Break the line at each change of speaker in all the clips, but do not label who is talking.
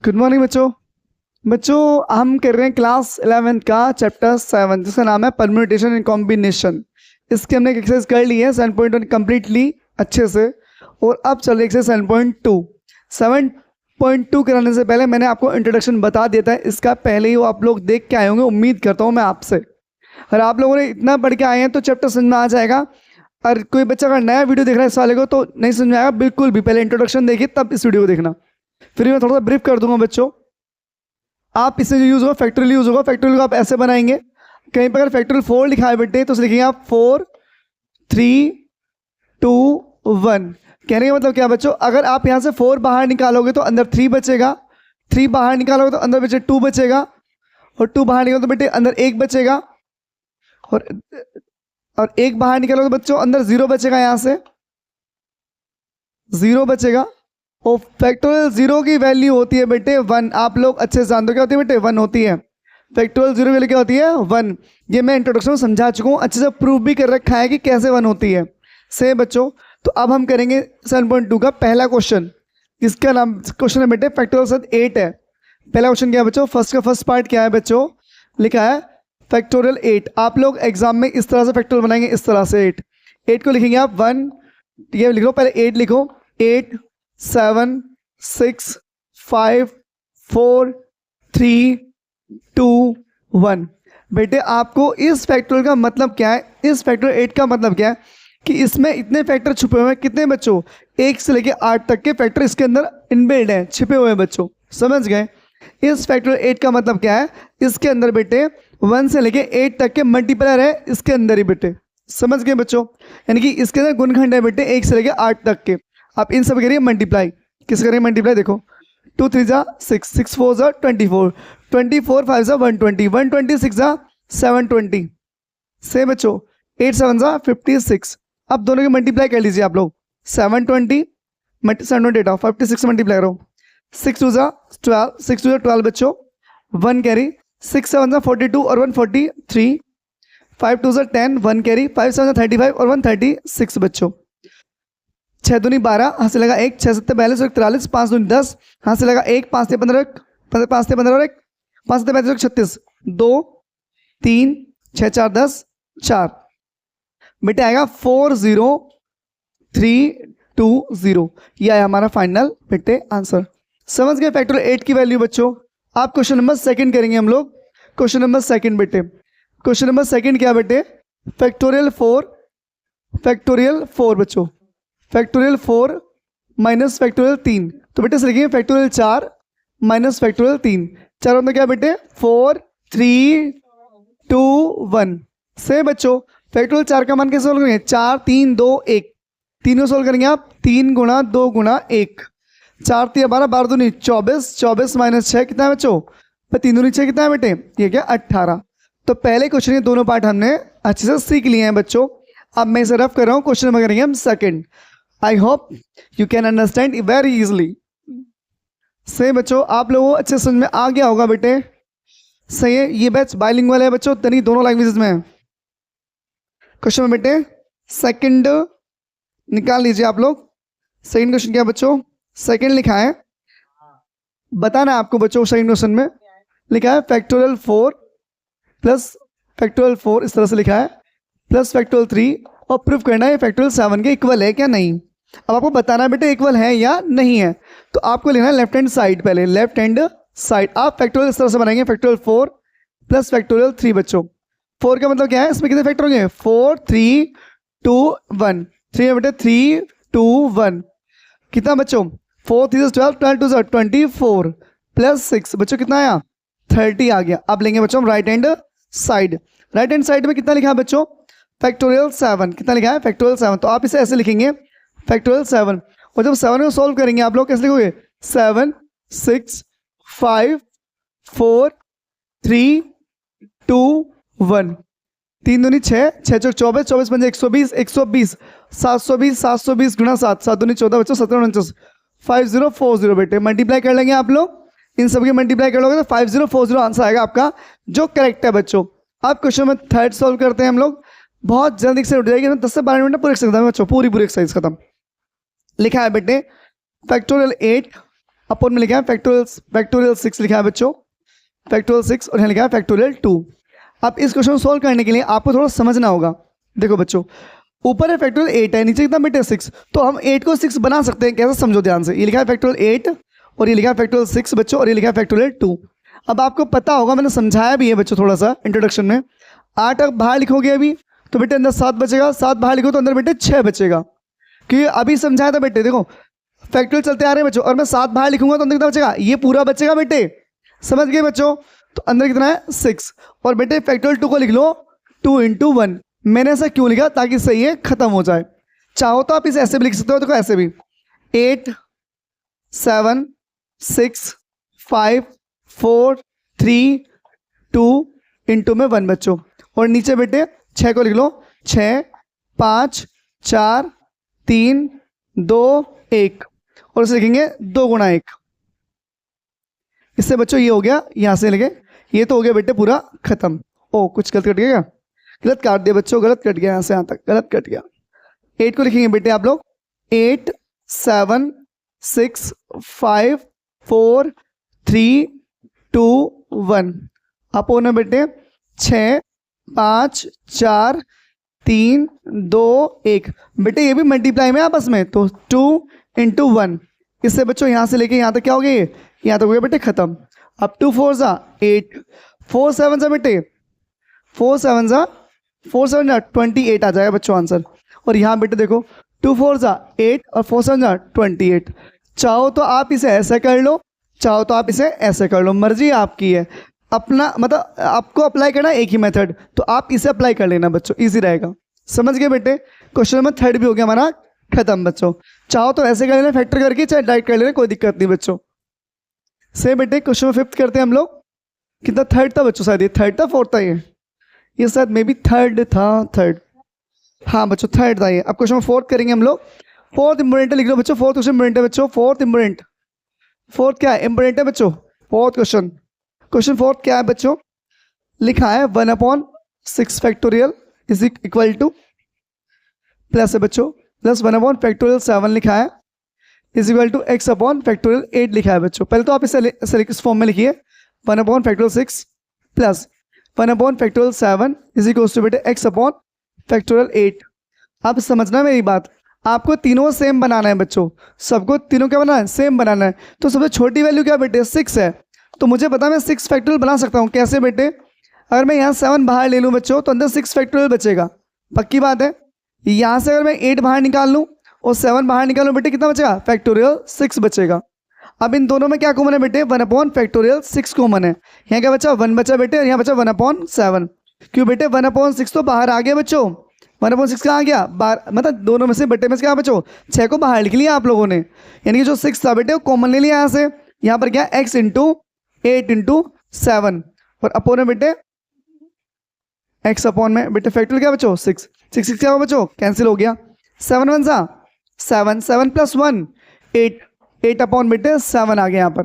Good morning बच्चों। हम कर रहे हैं क्लास 11 का चैप्टर 7 जिसका नाम है परम्यूटेशन एंड कॉम्बिनेशन। इसकी हमने एक्सरसाइज कर ली है 7.1 कम्प्लीटली अच्छे से, और अब चल रही एक्सरसाइज 7.2। 7.2 कराने से पहले मैंने आपको इंट्रोडक्शन बता दिया था, इसका पहले ही वो आप लोग देख के आए होंगे, उम्मीद करता हूँ मैं आपसे। और आप लोगों ने इतना पढ़ के आए हैं तो चैप्टर समझ में आ जाएगा। और कोई बच्चा अगर नया वीडियो देख रहा है इस वाले को तो नहीं समझ में आएगा बिल्कुल भी, पहले इंट्रोडक्शन देखिए तब इस वीडियो को देखना। फिर मैं थोड़ा सा ब्रीफ कर दूंगा बच्चों। आप इससे जो यूज़ होगा फैक्टोरियल यूज़ होगा। फैक्टोरियल को आप ऐसे बनाएंगे, कहीं पर अगर फैक्टोरियल 4 लिखा है बेटे तो लिखेंगे आप 4 3 2 1। कहने का मतलब क्या बच्चों, अगर आप यहाँ से 4 बाहर निकालोगे तो अंदर 3 बचेगा, 3 बाहर निकालोगे तो अंदर बचे 2 बचेगा, और 2 बाहर निकालो तो बेटे अंदर 1 बचेगा, और 1 बाहर निकालोगे तो बच्चों अंदर 0 बचेगा, यहाँ से 0 बचेगा। और फैक्टोरियल 0 की वैल्यू होती है बेटे 1। आप लोग अच्छे से जानते हो क्या होती है बेटे, 1 होती है। फैक्टोरियल 0 की वैल्यू क्या होती है 1। ये मैं इंट्रोडक्शन में समझा चुका हूँ, अच्छे से प्रूव भी कर रखा है कि कैसे 1 होती है। से बच्चों तो अब हम करेंगे 7.2 का पहला क्वेश्चन। इसका नाम क्वेश्चन है बेटे फैक्टोरियल साथ 8 है। पहला क्वेश्चन क्या है बच्चों, फर्स्ट पार्ट क्या है बच्चों, लिखा है फैक्टोरियल 8। आप लोग एग्जाम में इस तरह से फैक्टोरियल बनाएंगे, इस तरह से 8 को लिखेंगे आप 1, ये लिखो पहले 8 लिखो, 8 7 6 5 4 3 2 1। बेटे आपको इस फैक्टोरियल का मतलब क्या है, इस फैक्टोरियल 8 का मतलब क्या है कि इसमें इतने फैक्टर छुपे हुए हैं। कितने बच्चों, 1 से लेके 8 तक के फैक्टर इसके अंदर इनबिल्ड हैं, छिपे हुए हैं बच्चों, समझ गए। इस फैक्टोरियल 8 का मतलब क्या है, इसके अंदर बेटे 1 से लेके 8 तक के मल्टीप्लायर है इसके अंदर ही बेटे, समझ गए बच्चों। यानी कि इसके अंदर गुणखंड है बेटे 1 से लेके 8 तक के। आप इन सब करिए मल्टीप्लाई, किस करेंगे मल्टीप्लाई, देखो 2 3 जा 6, 6 4 जा 24, 24 5 जा 120, 126 जा 720 से बच्चों 8 7 जा 56। अब दोनों की मल्टीप्लाई कर लीजिए आप लोग, 720 728 आओ 56 मल्टीप्लाई करो, 6 2 जा 12, 6 2 जा 12 बच्चों, 1 कैरी, 6 7 जा 42 और 143, 5 2 जा 10, 1 कैरी, 5 7 जा 35 और 136 बच्चों। 6 दूनी 12, हाथ से लगा 1, 6 7 42 43, 5 दूनी 10, हाथ से लगा 1, 5 से 15, 5 से 15 और 1, 5 से 35 36, 2 3 6 4 10 4। बेटे आएगा 40,320। यह है हमारा फाइनल बेटे आंसर। समझ गए फैक्टोरियल 8 की वैल्यू बच्चों। आप क्वेश्चन नंबर 2 करेंगे हम लोग। क्वेश्चन नंबर 2 बेटे, क्वेश्चन नंबर 2 क्या बेटे, फैक्टोरियल 4 बच्चों, फैक्टोरियल 4 माइनस फैक्टोरियल 3। तो बेटे से लिखिए फैक्टोरियल 4 माइनस फैक्टोरियल 3। 4 में क्या बेटे 4 3 2 1 से बच्चों फैक्टोरियल 4 का मान कैसे सोल्व करेंगे, 4 3 2 1, 3 को सोल्व करेंगे आप 3 गुणा 2 गुणा 1, 4 3 12, 12 दूनी 24, 24 माइनस 6 कितना है बच्चों, 3 दूनी 6 कितना है बेटे, ये क्या 18। तो पहले क्वेश्चन के दोनों पार्ट हमने अच्छे से सीख लिए हैं बच्चों। अब मैं इसे रफ कर रहा हूँ, क्वेश्चन नंबर करेंगे हम 2। I hope you can understand very easily. से बच्चों आप लोगों को अच्छे समझ में आ गया होगा बेटे, सही है। ये बैच बाइलिंगुअल है बच्चों, तनी दोनों लैंग्वेजेस में है। क्वेश्चन में बेटे 2 निकाल लीजिए आप लोग। 2 क्वेश्चन क्या बच्चों, 2 लिखा है, बताना आपको बच्चों 2 क्वेश्चन में लिखा है फैक्टोरियल 4 प्लस फैक्टोरियल 4 इस तरह से लिखा है, प्लस फैक्टोरियल 3, और प्रूफ करना है फैक्टोरियल 7 के इक्वल है क्या नहीं। अब आपको बताना है बेटे इक्वल है या नहीं है। तो आपको लिखना है लेफ्ट हैंड साइड, पहले लेफ्ट हैंड साइड आप फैक्टोरियल इस तरह से बनाएंगे, फैक्टोरियल 4 प्लस फैक्टोरियल 3 बच्चों। 4 का मतलब क्या है, इसमें कितने फैक्टर होंगे, 4 3 2 1, 3 है बेटे 3 2 1, कितना बच्चों 4 3 12, 12 2 24 प्लस 6 बच्चों कितना आया 30 आ गया। अब लेंगे बच्चों right hand side. Right hand side में कितना लिखा है बच्चों, फैक्टोरियल 7, कितना लिखा है फैक्टोरियल 7। तो आप इसे ऐसे लिखेंगे फैक्टोरियल 7, और जब 7 को सॉल्व करेंगे आप लोग कैसे लिखोगे, 7 6 5 4 3 2 1, 3 दूनी 6, 6 चौक 24, 24 पंजे 120, 120 720, 720 गुणा 7, 7 दूनी 14 बच्चों 17 49, 5040 बेटे। मल्टीप्लाई कर लेंगे आप लोग, इन सबके मल्टीप्लाई कर लोगे तो 5040 आंसर आएगा आपका, जो करेक्ट है बच्चों। अब क्वेश्चन में 3 सॉल्व करते हैं हम लोग, बहुत जल्दी से उठ जाएगी, 10 से 12 मिनट में पूरी एक्सरसाइज खत्म बच्चों, पूरी एक्सरसाइज खत्म। लिखा है बेटे फैक्टोरियल 8 अपॉन में लिखा है फैक्टोरियल 6 लिखा है बच्चों, फैक्टोरियल 6 और यहाँ लिखा है फैक्टोरियल 2। अब इस क्वेश्चन को सॉल्व करने के लिए आपको थोड़ा समझना होगा। देखो बच्चों, ऊपर है फैक्टोरियल 8 है, नीचे कितना बेटे 6, तो हम 8 को 6 बना सकते हैं। कैसे समझो ध्यान से, ये लिखा है फैक्टोरियल 8 और ये लिखा है फैक्टोरियल 6 बच्चों, और ये लिखा है फैक्टोरियल 2। अब आपको पता होगा, मैंने समझाया भी है बच्चों थोड़ा सा इंट्रोडक्शन में। 8 अब बाहर लिखोगे अभी तो बेटे अंदर 7 बचेगा, 7 बाहर लिखो तो अंदर बेटे 6 बचेगा, क्योंकि अभी समझाया था बेटे। देखो फैक्टोरियल चलते आ रहे हैं बच्चों, और मैं 7 बाहर लिखूंगा तो अंदर कितना बचेगा, ये पूरा बचेगा बेटे। समझ गए बच्चों? तो अंदर कितना है 6, और बेटे फैक्टोरियल 2 को लिख लो 2 × 1। मैंने ऐसा क्यों लिखा, ताकि सही है खत्म हो जाए। चाहो तो आप इसे ऐसे भी लिख सकते हो, देखो ऐसे भी 8 7 6 5 4 3 2 × में 1 बच्चों, और नीचे बेटे 6 को लिख लो 6 5 4 3 2 1, और इसे लिखेंगे 2 × 1। इससे बच्चों ये हो गया, यहाँ से लगे ये तो हो गया बेटे पूरा खत्म। ओ कुछ गलत कट गया क्या? गलत काट दिया बच्चों, गलत कट गया, यहाँ से यहाँ तक गलत कट गया। 8 को लिखेंगे बेटे आप लोग 8 7 6 5 4 3 2 1। अपॉन में बेटे 6 5 4 3 2 1। बेटे ये भी मल्टीप्लाई में आपस में, तो 2 × 1। इससे बच्चों यहाँ से लेके यहाँ तक क्या हो गया, ये यहाँ तक हो गया बेटे खत्म। अब 2 4 ज़ा 8, 4 7 ज़ा बेटे 4 7 ज़ा 28 आ जाएगा बच्चों आंसर। और यहाँ बेटे देखो 2 4 ज़ा 8 और 4 7 ज़ा 28। चाहो तो आप इसे ऐसे कर लो, चाहो तो आप इसे ऐसे कर लो, मर्जी आपकी है। अपना मतलब आपको अप्लाई करना एक ही मेथड, तो आप इसे अप्लाई कर लेना बच्चों, इजी रहेगा। समझ गए बेटे? क्वेश्चन नंबर 3 भी हो गया हमारा खत्म बच्चों। चाहो तो ऐसे कर लेना फैक्टर करके, चाहे डायरेक्ट कर लेना, कोई दिक्कत नहीं बच्चों। से बेटे क्वेश्चन नंबर 5 करते हैं हम लोग। कितना 3rd था बच्चों? शायद ये 3rd था 4th था, ये शायद मे बी 3rd था, 3rd। हाँ बच्चों 3rd था ये। अब क्वेश्चन नंबर 4 करेंगे हम लोग। 4th इंपोर्टेंट लिख लो बच्चों, 4th क्वेश्चन इंपोर्टेंट है बच्चों, 4th इंपोर्टेंट। 4th क्या है? इंपोर्टेंट है बच्चों 4th क्वेश्चन। क्वेश्चन 4th क्या है बच्चों? लिखा है 1/6 factorial is equal to, plus है बच्चों, प्लस 1/फैक्टोरियल 7 लिखा है इज इक्वल टू x/फैक्टोरियल 8 लिखा है बच्चों। पहले तो आप इसे इस फॉर्म में लिखिए 1/फैक्टोरियल 6 प्लस 1/फैक्टोरियल 7 इज इक्वल टू बेटे x/फैक्टोरियल 8। अब समझना मेरी बात, आपको तीनों सेम बनाना है बच्चों, सबको तीनों क्या बनाना है? सेम बनाना है। तो सबसे छोटी वैल्यू क्या बेटे? 6 है, तो मुझे पता मैं 6 फैक्टोरियल बना सकता हूँ। कैसे बेटे? अगर मैं यहाँ 7 बाहर ले लूँ बच्चों तो अंदर 6 फैक्टोरियल बचेगा, पक्की बात है। यहाँ से अगर मैं 8 बाहर निकाल लूँ और 7 बाहर निकाल लूँ बेटे, कितना बचेगा? फैक्टोरियल 6 बचेगा। अब इन दोनों में क्या कॉमन है बेटे? 1/फैक्टोरियल 6 कॉमन है। यहाँ क्या बचा? 1 बचा बेटे, और यहाँ बचा 1/7। क्यों बेटे? 1/6 तो बाहर आ गया बच्चों, 1/6 कहाँ आ गया? मतलब दोनों में से बटे में से क्या बच्चों? 6 को बाहर लिख लिया आप लोगों ने, यानी कि जो 6 था बेटे वो कॉमन ले लिया यहाँ से। यहाँ पर क्या? x × 8 × 7, और अपोन में बेटे x अपॉन में बेटे फैक्टोरियल क्या बच्चों? 6 6 क्या हुआ बच्चों? कैंसिल हो गया। 7 1 ज़ा 7, 7 + 1 8, 8 अपॉन बेटे 7 आ गया यहाँ पर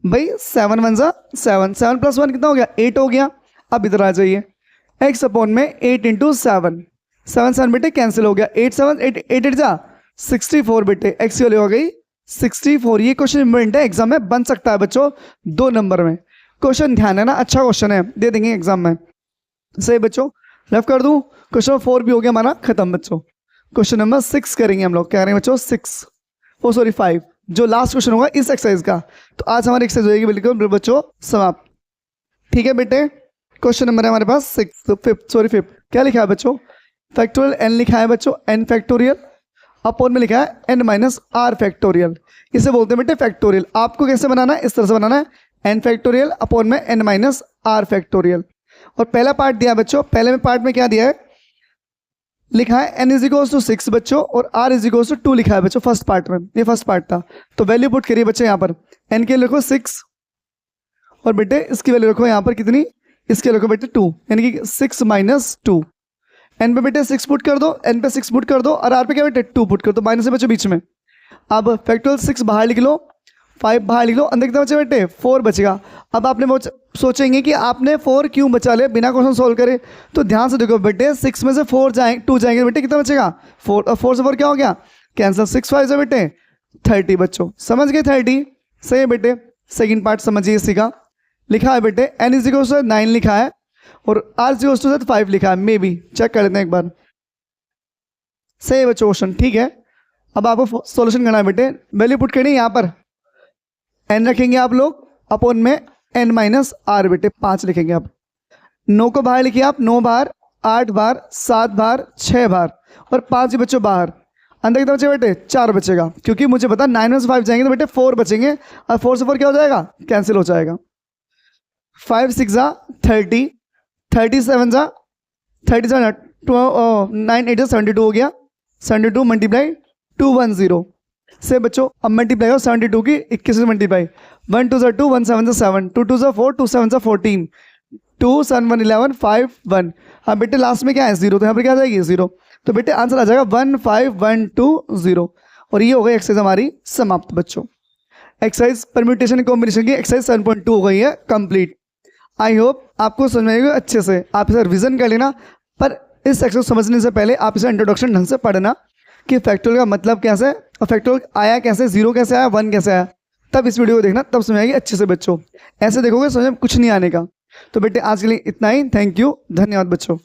भाई। 7 1 ज़ा 7, 7 + 1 कितना हो गया? 8 हो गया। अब इधर आ जाइए, x अपॉन में 8 × 7, 7 7 बेटे कैंसिल हो गया। 8 7 8 8 8 ज़ा 64 बेटे, x की वैल्यू हो गई 64। ये क्वेश्चन इंपॉर्टेंट है, एग्जाम में बन सकता है बच्चों 2 नंबर में। क्वेश्चन ध्यान है ना, अच्छा क्वेश्चन है, दे देंगे एग्जाम में। सही बच्चों, लेफ्ट कर दूं। क्वेश्चन नंबर 4 भी हो गया हमारा खत्म बच्चों। क्वेश्चन नंबर 6 करेंगे हम लोग, कह रहे हैं बच्चों 6, ओ सॉरी 5, जो लास्ट क्वेश्चन होगा इस एक्सरसाइज का। तो आज हमारी एक्सरसाइज होगी बिल्कुल बच्चों समाप्त। ठीक है बेटे, क्वेश्चन नंबर है हमारे पास 6, तो 5 क्या लिखा है बच्चों? फैक्टोरियल n लिखा है बच्चों, n फैक्टोरियल अपॉन में लिखा है n - r फैक्टोरियल। इसे बोलते हैं बेटे फैक्टोरियल। आपको कैसे बनाना है? इस तरह से बनाना है, n फैक्टोरियल अपॉन में n - r फैक्टोरियल। और पहला पार्ट दिया बच्चों, पहले में पार्ट में क्या दिया है? लिखा है n = 6 बच्चों, और r = 2 लिखा है बच्चों फर्स्ट पार्ट में। ये फर्स्ट पार्ट था, तो वैल्यू पुट करिए बच्चे यहाँ पर। n के लिखो 6, और बेटे इसकी वैल्यू रखो यहाँ पर कितनी? इसके लिखो बेटे 2, यानी कि 6 - 2। n पे बेटे 6 पुट कर दो, n पे 6 पुट कर दो, और r पे क्या बेटे 2 पुट कर दो, माइनस है बच्चों बीच में। अब फैक्टोरियल 6 बाहर लिख लो, 5 बाहर लिख लो, अंदर कितना बचे बेटे? 4 बचेगा। अब आपने वो सोचेंगे कि आपने 4 क्यों बचा ले बिना क्वेश्चन सोल्व करे, तो ध्यान से देखो बेटे 6 में से 4 जाएंगे 2 जाएंगे बेटे, कितना बचेगा? 4, और 4 से 4 क्या हो गया? कैंसिल। 6 5 से बेटे 30 बच्चों, समझ गए? 30 सही है बेटे, सेकंड पार्ट समझिए इसी का। लिखा है बेटे n इज इक्वल टू 9 लिखा है और r इज इक्वल टू 5 लिखा है, मे बी चेक कर लेते हैं एक बार। सही है बच्चों क्वेश्चन, ठीक है। अब आपको सॉल्यूशन करना है बेटे, वैल्यू पुट करनी है यहाँ पर, n रखेंगे आप लोग अपॉन में n माइनस r बेटे 5 लिखेंगे आप। 9 को बाहर लिखिए आप, 9 बार, 8 बार, 7 बार, 6 बार और 5 बच्चों बाहर। अंदर कितना बचेगा बेटे? 4 बचेगा, क्योंकि मुझे पता 9 में से 5 जाएंगे तो बेटे 4 बचेंगे और 4 से 4 क्या हो जाएगा? कैंसिल हो जाएगा। 5 6 जा 30, 37 जा 37, 9 8 72 हो गया, 72 मल्टीप्लाई 210 से बच्चों अब मल्टीप्लाई हो 72 की 21 से मल्टीप्लाई, 1 2 2 1 7 7, 2 2 4 2 7 14, 2 7 1 11 5 1। हाँ बेटे लास्ट में क्या है? 0, तो यहाँ पर क्या आ जाएगी? 0। तो बेटे आंसर आ जाएगा 1 5 1 2 0। और ये हो गई एक्सरसाइज हमारी समाप्त बच्चों। एक्सरसाइज परम्यूटेशन कॉम्बिनेशन की एक्सरसाइज 7.2 हो गई है कंप्लीट। आई होप आपको समझ में आएगा अच्छे से, आप इसे रिविजन कर लेना, पर इस एक्सरसाइज समझने से पहले आप इसे इंट्रोडक्शन ढंग से पढ़ना कि फैक्टोरियल का मतलब कैसे और फैक्टोरियल आया कैसे, 0 कैसे आया, 1 कैसे आया, तब इस वीडियो को देखना, तब समझ आएगी अच्छे से बच्चों। ऐसे देखोगे समझ में कुछ नहीं आने का। तो बेटे आज के लिए इतना ही, थैंक यू, धन्यवाद बच्चों।